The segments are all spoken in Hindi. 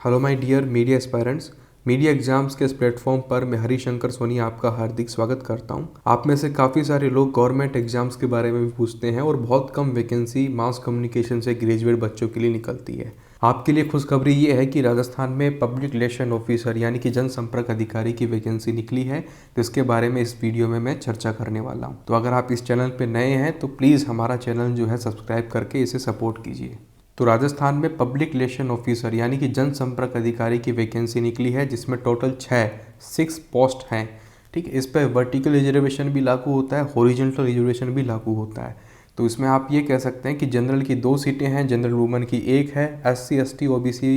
Hello my dear media aspirants. Media exams के इस प्लेटफॉर्म पर मैं हरिशंकर सोनी आपका हार्दिक स्वागत करता हूं। आप में से काफ़ी सारे लोग गवर्नमेंट एग्जाम्स के बारे में भी पूछते हैं और बहुत कम वैकेंसी मास कम्युनिकेशन से ग्रेजुएट बच्चों के लिए निकलती है। आपके लिए खुशखबरी ये है कि राजस्थान में पब्लिक रिलेशन ऑफिसर यानी कि जनसंपर्क अधिकारी की वैकेंसी निकली है, जिसके बारे में इस वीडियो में मैं चर्चा करने वाला हूँ। तो अगर आप इस चैनल पर नए हैं तो प्लीज़ हमारा चैनल जो है सब्सक्राइब करके इसे सपोर्ट कीजिए। तो राजस्थान में पब्लिक रिलेशन ऑफिसर यानी कि जनसंपर्क अधिकारी की वैकेंसी निकली है, जिसमें टोटल 6 पोस्ट हैं। ठीक है, इस पर वर्टिकल रिजर्वेशन भी लागू होता है, हॉरिजॉन्टल रिजर्वेशन भी लागू होता है। तो इसमें आप ये कह सकते हैं कि जनरल की 2 सीटें हैं, जनरल वुमेन की 1 है, SC ST OBC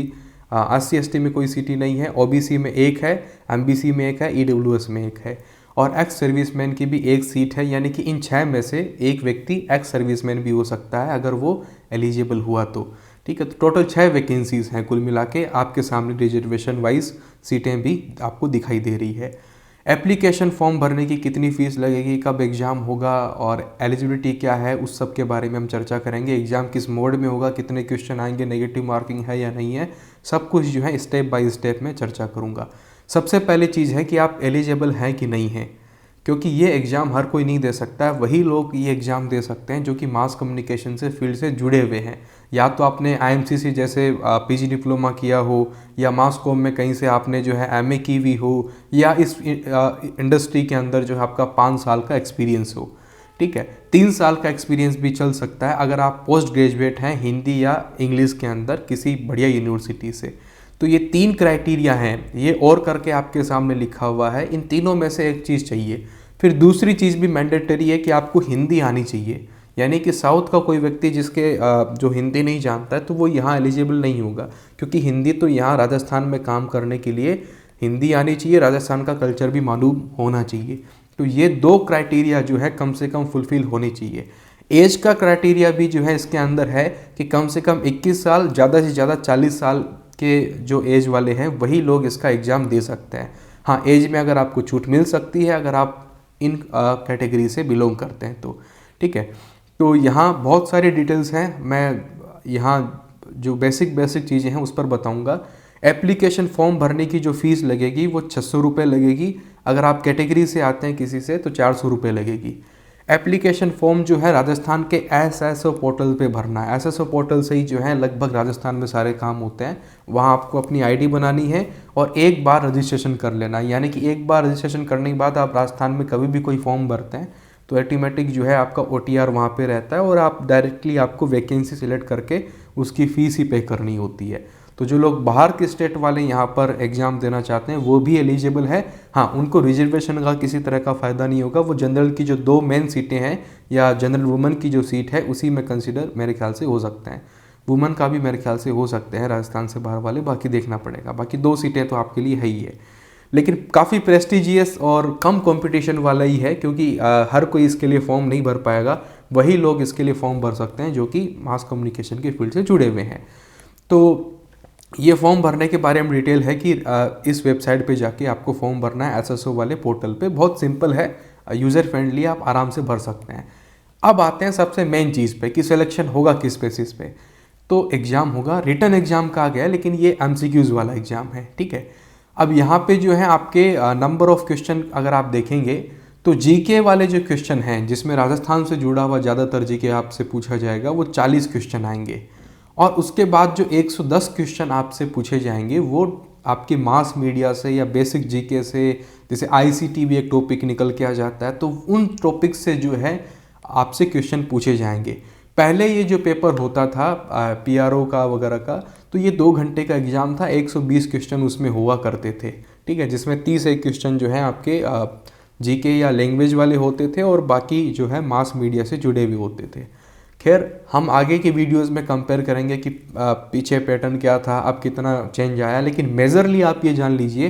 SC ST में कोई सीटें नहीं है, OBC में 1 है, MBC में 1 है, EWS में 1 है और एक्स सर्विसमैन की भी 1 सीट है। यानी कि इन 6 में से एक व्यक्ति एक्स सर्विसमैन भी हो सकता है अगर वो एलिजिबल हुआ तो। ठीक है, तो टोटल 6 वैकेंसीज हैं कुल मिला के। आपके सामने रिजर्वेशन वाइज सीटें भी आपको दिखाई दे रही है। एप्लीकेशन फॉर्म भरने की कितनी फ़ीस लगेगी, कब एग्ज़ाम होगा और एलिजिबिलिटी क्या है, उस सब के बारे में हम चर्चा करेंगे। एग्ज़ाम किस मोड में होगा, कितने क्वेश्चन आएंगे, नेगेटिव मार्किंग है या नहीं है, सब कुछ जो है स्टेप बाय स्टेप में चर्चा करूँगा। सबसे पहले चीज़ है कि आप एलिजिबल हैं कि नहीं हैं, क्योंकि ये एग्ज़ाम हर कोई नहीं दे सकता है। वही लोग ये एग्ज़ाम दे सकते हैं जो कि मास कम्युनिकेशन से फील्ड से जुड़े हुए हैं। या तो आपने IMCC जैसे PG डिप्लोमा किया हो, या मास कॉम में कहीं से आपने जो है MA की हुई हो, या इस इंडस्ट्री के अंदर जो है आपका 5 साल का एक्सपीरियंस हो। ठीक है, 3 साल का एक्सपीरियंस भी चल सकता है अगर आप पोस्ट ग्रेजुएट हैं हिंदी या इंग्लिश के अंदर किसी बढ़िया यूनिवर्सिटी से। तो ये 3 क्राइटेरिया हैं, ये और करके आपके सामने लिखा हुआ है। इन तीनों में से एक चीज़ चाहिए। फिर दूसरी चीज़ भी मैंडेटरी है कि आपको हिंदी आनी चाहिए। यानी कि साउथ का कोई व्यक्ति जिसके जो हिंदी नहीं जानता है तो वो यहाँ एलिजिबल नहीं होगा, क्योंकि हिंदी तो यहाँ राजस्थान में काम करने के लिए हिंदी आनी चाहिए, राजस्थान का कल्चर भी मालूम होना चाहिए। तो ये 2 क्राइटेरिया जो है कम से कम फुलफिल होनी चाहिए। एज का क्राइटेरिया भी जो है इसके अंदर है कि कम से कम 21 साल, ज़्यादा से ज़्यादा 40 साल के जो एज वाले हैं वही लोग इसका एग्ज़ाम दे सकते हैं। हाँ, एज में अगर आपको छूट मिल सकती है अगर आप इन कैटेगरी से बिलोंग करते हैं तो। ठीक है, तो यहाँ बहुत सारी डिटेल्स हैं, मैं यहाँ जो बेसिक चीज़ें हैं उस पर बताऊँगा। एप्लीकेशन फॉर्म भरने की जो फ़ीस लगेगी वो 600 रुपये लगेगी। अगर आप कैटेगरी से आते हैं किसी से तो 400 रुपये लगेगी। एप्लीकेशन फॉर्म जो है राजस्थान के SSO पोर्टल पे भरना है। SSO पोर्टल से ही जो है लगभग राजस्थान में सारे काम होते हैं। वहाँ आपको अपनी ID बनानी है और एक बार रजिस्ट्रेशन कर लेना है। यानी कि एक बार रजिस्ट्रेशन करने के बाद आप राजस्थान में कभी भी कोई फॉर्म भरते हैं तो ऑटोमेटिक जो है आपका OTR वहाँ पे रहता है और आप डायरेक्टली आपको वैकेंसी सिलेक्ट करके उसकी फ़ीस ही पे करनी होती है। तो जो लोग बाहर के स्टेट वाले यहाँ पर एग्ज़ाम देना चाहते हैं वो भी एलिजिबल है। हाँ, उनको रिजर्वेशन का किसी तरह का फ़ायदा नहीं होगा। वो जनरल की जो 2 मेन सीटें हैं या जनरल वुमेन की जो सीट है उसी में कंसिडर मेरे ख्याल से हो सकते हैं। वुमेन का भी मेरे ख्याल से हो सकते हैं राजस्थान से बाहर वाले, बाकी देखना पड़ेगा। बाकी 2 सीटें तो आपके लिए है ही है, लेकिन काफ़ी प्रेस्टिजियस और कम कंपटीशन वाला ही है, क्योंकि हर कोई इसके लिए फॉर्म नहीं भर पाएगा। वही लोग इसके लिए फॉर्म भर सकते हैं जो कि मास कम्युनिकेशन के फील्ड से जुड़े हुए हैं। तो ये फॉर्म भरने के बारे में डिटेल है कि इस वेबसाइट पे जाके आपको फॉर्म भरना है SSO वाले पोर्टल पे। बहुत सिंपल है, यूज़र फ्रेंडली, आप आराम से भर सकते हैं। अब आते हैं सबसे मेन चीज़ पे कि सिलेक्शन होगा किस बेसिस पे। तो एग्ज़ाम होगा, रिटन एग्ज़ाम कहा गया है लेकिन ये MCQs वाला एग्ज़ाम है। ठीक है, अब यहाँ पे जो है आपके नंबर ऑफ क्वेश्चन अगर आप देखेंगे तो GK वाले जो क्वेश्चन हैं जिसमें राजस्थान से जुड़ा हुआ ज़्यादातर GK आपसे पूछा जाएगा वो 40 क्वेश्चन आएंगे। और उसके बाद जो 110 क्वेश्चन आपसे पूछे जाएंगे वो आपके मास मीडिया से या बेसिक GK से, जैसे ICT भी एक टॉपिक निकल के आ जाता है, तो उन टॉपिक से जो है आपसे क्वेश्चन पूछे जाएंगे। पहले ये जो पेपर होता था PRO का वगैरह का, तो ये 2 घंटे का एग्ज़ाम था, 120 क्वेश्चन उसमें हुआ करते थे। ठीक है, जिसमें 31 क्वेश्चन जो है आपके GK या लैंग्वेज वाले होते थे और बाकी जो है मास मीडिया से जुड़े हुए होते थे। खैर, हम आगे के वीडियोस में कंपेयर करेंगे कि पीछे पैटर्न क्या था, अब कितना चेंज आया, लेकिन मेजरली आप ये जान लीजिए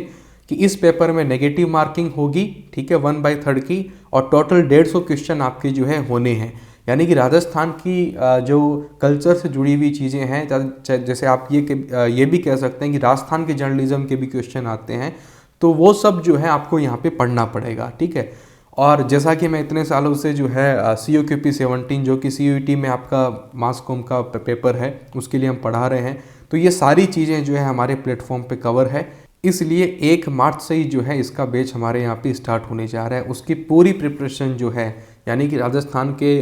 कि इस पेपर में नेगेटिव मार्किंग होगी। ठीक है, 1/3 की, और टोटल 150 क्वेश्चन आपके जो है होने हैं। यानी कि राजस्थान की जो कल्चर से जुड़ी हुई चीज़ें हैं, जैसे आप ये भी कह सकते हैं कि राजस्थान के जर्नलिज्म के भी क्वेश्चन आते हैं, तो वो सब जो है आपको यहाँ पे पढ़ना पड़ेगा। ठीक है, और जैसा कि मैं इतने सालों से जो है COQP 17 जो कि CUET में आपका मास कॉम का पेपर है उसके लिए हम पढ़ा रहे हैं, तो ये सारी चीज़ें जो है हमारे प्लेटफॉर्म पे कवर है, इसलिए 1 मार्च से ही जो है इसका बैच हमारे यहाँ पे स्टार्ट होने जा रहा है। उसकी पूरी प्रिपरेशन जो है, यानी कि राजस्थान के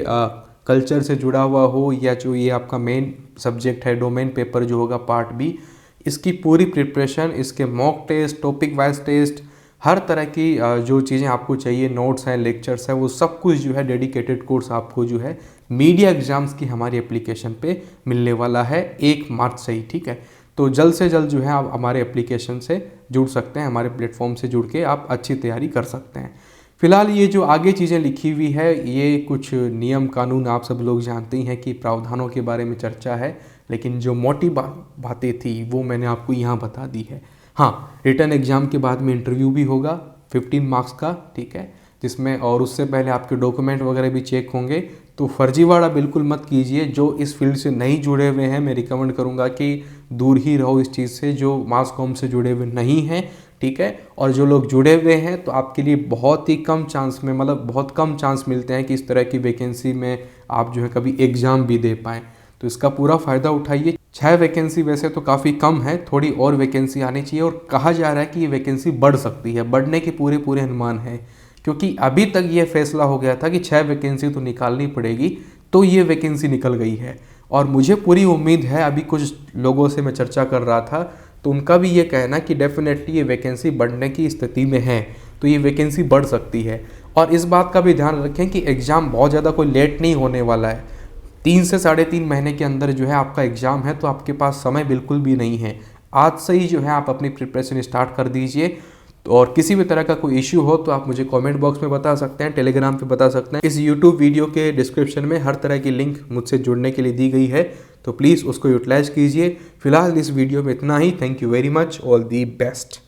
कल्चर से जुड़ा हुआ हो या जो ये आपका मेन सब्जेक्ट है डोमेन पेपर जो होगा पार्ट बी, इसकी पूरी प्रिपरेशन, इसके mock test, topic wise test, हर तरह की जो चीज़ें आपको चाहिए, नोट्स हैं, लेक्चर्स हैं, वो सब कुछ जो है डेडिकेटेड कोर्स आपको जो है मीडिया एग्जाम्स की हमारी एप्लीकेशन पे मिलने वाला है 1 मार्च से ही। ठीक है, तो जल्द से जल्द जो है आप हमारे एप्लीकेशन से जुड़ सकते हैं, हमारे प्लेटफॉर्म से जुड़ के आप अच्छी तैयारी कर सकते हैं। फिलहाल ये जो आगे चीज़ें लिखी हुई है, ये कुछ नियम कानून आप सब लोग जानते ही हैं कि प्रावधानों के बारे में चर्चा है, लेकिन जो मोटी बातें थी वो मैंने आपको यहाँ बता दी है। हाँ, रिटर्न एग्जाम के बाद में इंटरव्यू भी होगा 15 मार्क्स का, ठीक है, जिसमें और उससे पहले आपके डॉक्यूमेंट वगैरह भी चेक होंगे। तो फर्जीवाड़ा बिल्कुल मत कीजिए। जो इस फील्ड से नहीं जुड़े हुए हैं, मैं रिकमेंड करूंगा कि दूर ही रहो इस चीज़ से, जो मास कॉम से जुड़े हुए नहीं हैं, ठीक है। और जो लोग जुड़े हुए हैं तो आपके लिए बहुत ही कम चांस में, मतलब बहुत कम चांस मिलते हैं कि इस तरह की वैकेंसी में आप जो है कभी एग्ज़ाम भी दे पाएँ। तो इसका पूरा फ़ायदा उठाइए। 6 वैकेंसी वैसे तो काफ़ी कम है, थोड़ी और वैकेंसी आनी चाहिए, और कहा जा रहा है कि ये वैकेंसी बढ़ सकती है, बढ़ने के पूरे अनुमान है, क्योंकि अभी तक ये फैसला हो गया था कि 6 वैकेंसी तो निकालनी पड़ेगी, तो ये वैकेंसी निकल गई है। और मुझे पूरी उम्मीद है, अभी कुछ लोगों से मैं चर्चा कर रहा था तो उनका भी ये कहना कि डेफिनेटली ये वैकेंसी बढ़ने की स्थिति में है, तो ये वैकेंसी बढ़ सकती है। और इस बात का भी ध्यान रखें कि एग्ज़ाम बहुत ज़्यादा कोई लेट नहीं होने वाला है। 3 से 3.5 महीने के अंदर जो है आपका एग्ज़ाम है, तो आपके पास समय बिल्कुल भी नहीं है। आज से ही जो है आप अपनी प्रिपरेशन स्टार्ट कर दीजिए। और किसी भी तरह का कोई इश्यू हो तो आप मुझे कमेंट बॉक्स में बता सकते हैं, टेलीग्राम पे बता सकते हैं। इस यूट्यूब वीडियो के डिस्क्रिप्शन में हर तरह की लिंक मुझसे जुड़ने के लिए दी गई है, तो प्लीज़ उसको यूटिलाइज कीजिए। फिलहाल इस वीडियो में इतना ही। Thank you very much, all the best.